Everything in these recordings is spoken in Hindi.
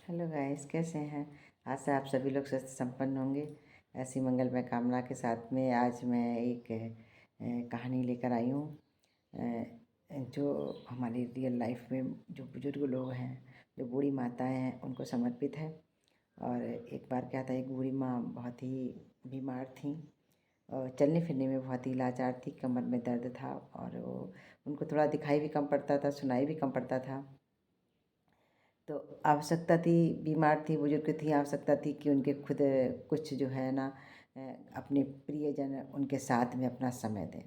हेलो गाइस, कैसे हैं। आशा आप सभी लोग स्वस्थ संपन्न होंगे। ऐसी मंगलमय कामना के साथ में आज मैं एक कहानी लेकर आई हूँ, जो हमारी रियल लाइफ में जो बुजुर्ग लोग हैं, जो बूढ़ी माताएं हैं, उनको समर्पित है। और एक बार क्या था, एक बूढ़ी माँ बहुत ही बीमार थी और चलने फिरने में बहुत ही लाचार थी। कमर में दर्द था और उनको थोड़ा दिखाई भी कम पड़ता था, सुनाई भी कम पड़ता था। तो आवश्यकता थी, बीमार थी, बुजुर्ग थी, आवश्यकता थी कि उनके खुद कुछ जो है ना, अपने प्रियजन उनके साथ में अपना समय दें।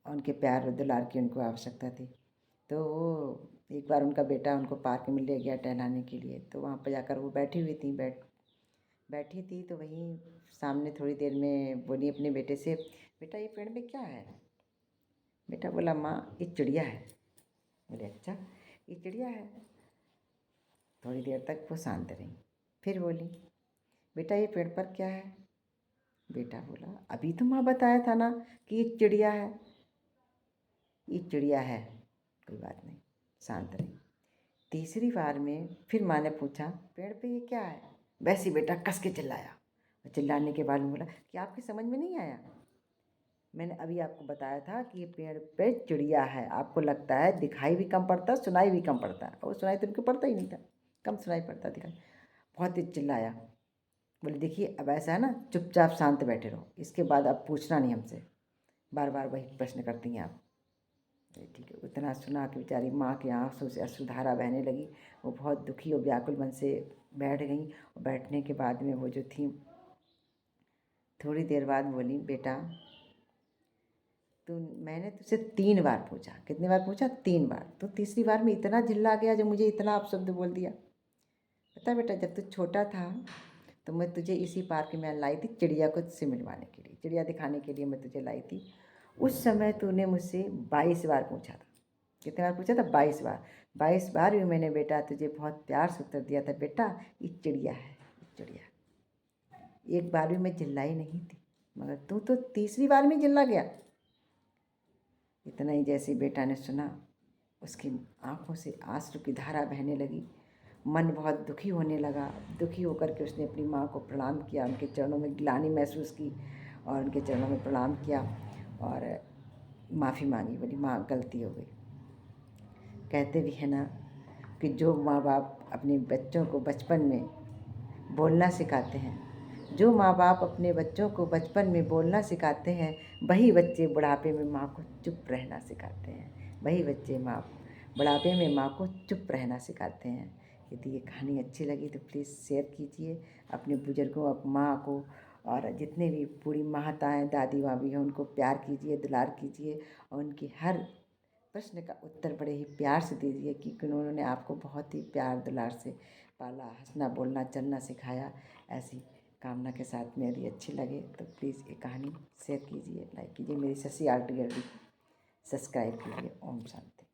उनके प्यार और दुलार की उनको आवश्यकता थी। तो वो एक बार उनका बेटा उनको पार्क में ले गया टहलाने के लिए। तो वहाँ पर जाकर वो बैठी हुई थी, बैठी थी। तो वहीं सामने थोड़ी देर में बोली अपने बेटे से, बेटा ये पेड़ में क्या है। बेटा बोला, माँ ये चिड़िया है। बोले, अच्छा ये चिड़िया है। थोड़ी देर तक वो शांत रही, फिर बोली, बेटा ये पेड़ पर क्या है। बेटा बोला, अभी तो माँ बताया था ना कि ये चिड़िया है। ये चिड़िया है, कोई बात नहीं, शांत रही। तीसरी बार में फिर माँ ने पूछा, पेड़ पे ये क्या है। वैसे बेटा कस के चिल्लाया। चिल्लाने के बाद में बोला कि आपकी समझ में नहीं आया। मैंने अभी आपको बताया था कि ये पेड़ पे चिड़िया है। आपको लगता है दिखाई भी कम पड़ता, सुनाई भी कम पड़ता है। और सुनाई तो उनको पड़ता ही नहीं था, कम सुनाई पड़ता, दिखाई। बहुत ही चिल्लाया। बोले, देखिए अब ऐसा है ना, चुपचाप शांत बैठे रहो, इसके बाद अब पूछना नहीं हमसे, बार बार वही प्रश्न करती हैं आप। ठीक है। इतना सुना कि बेचारी माँ की आंखों से अश्रुधारा बहने लगी। वो बहुत दुखी और व्याकुल मन से बैठ गई। और बैठने के बाद में वो जो थी, थोड़ी देर बाद बोली, बेटा तो मैंने तुझसे 3 बार पूछा। कितनी बार पूछा? 3 बार। तो तीसरी बार में इतना चिल्ला गया जब मुझे इतना अपशब्द बोल दिया। पता है बेटा, जब तू छोटा था तो मैं तुझे इसी पार्क में लाई थी चिड़िया को तुझसे मिलवाने के लिए, चिड़िया दिखाने के लिए मैं तुझे लाई थी। उस समय तूने मुझसे 22 बार पूछा था। कितने बार पूछा था? 22 बार। 22 बार भी मैंने बेटा तुझे बहुत प्यार से उत्तर दिया था, बेटा ये चिड़िया है, ये चिड़िया। एक बार भी मैं चिल्लाई नहीं थी, मगर तू तो तीसरी बार में चिल्ला गया। इतना ही जैसे बेटा ने सुना, उसकी आंखों से आंसू की धारा बहने लगी। मन बहुत दुखी होने लगा। दुखी होकर के उसने अपनी माँ को प्रणाम किया, उनके चरणों में ग्लानि महसूस की और उनके चरणों में प्रणाम किया और माफ़ी मांगी। बोली, माँ गलती हो गई। कहते भी है ना कि जो माँ बाप अपने बच्चों को बचपन में बोलना सिखाते हैं, जो माँ बाप अपने बच्चों को बचपन में बोलना सिखाते हैं, वही बच्चे बुढ़ापे में माँ को चुप रहना सिखाते हैं। वही बच्चे बुढ़ापे में माँ को चुप रहना सिखाते हैं। यदि ये कहानी अच्छी लगी तो प्लीज़ शेयर कीजिए अपने बुजुर्गों, माँ को, और जितने भी बूढ़ी माताएँ दादी माँ भी हैं उनको प्यार कीजिए, दुलार कीजिए और उनकी हर प्रश्न का उत्तर बड़े ही प्यार से दीजिए, क्योंकि उन्होंने आपको बहुत ही प्यार दुलार से पाला, हंसना बोलना चलना सिखाया। ऐसी कामना के साथ में यदि अच्छी लगे तो प्लीज़ ये कहानी शेयर कीजिए, लाइक कीजिए, मेरी शशि आर्ट गैलरी सब्सक्राइब कीजिए। ओम शांति।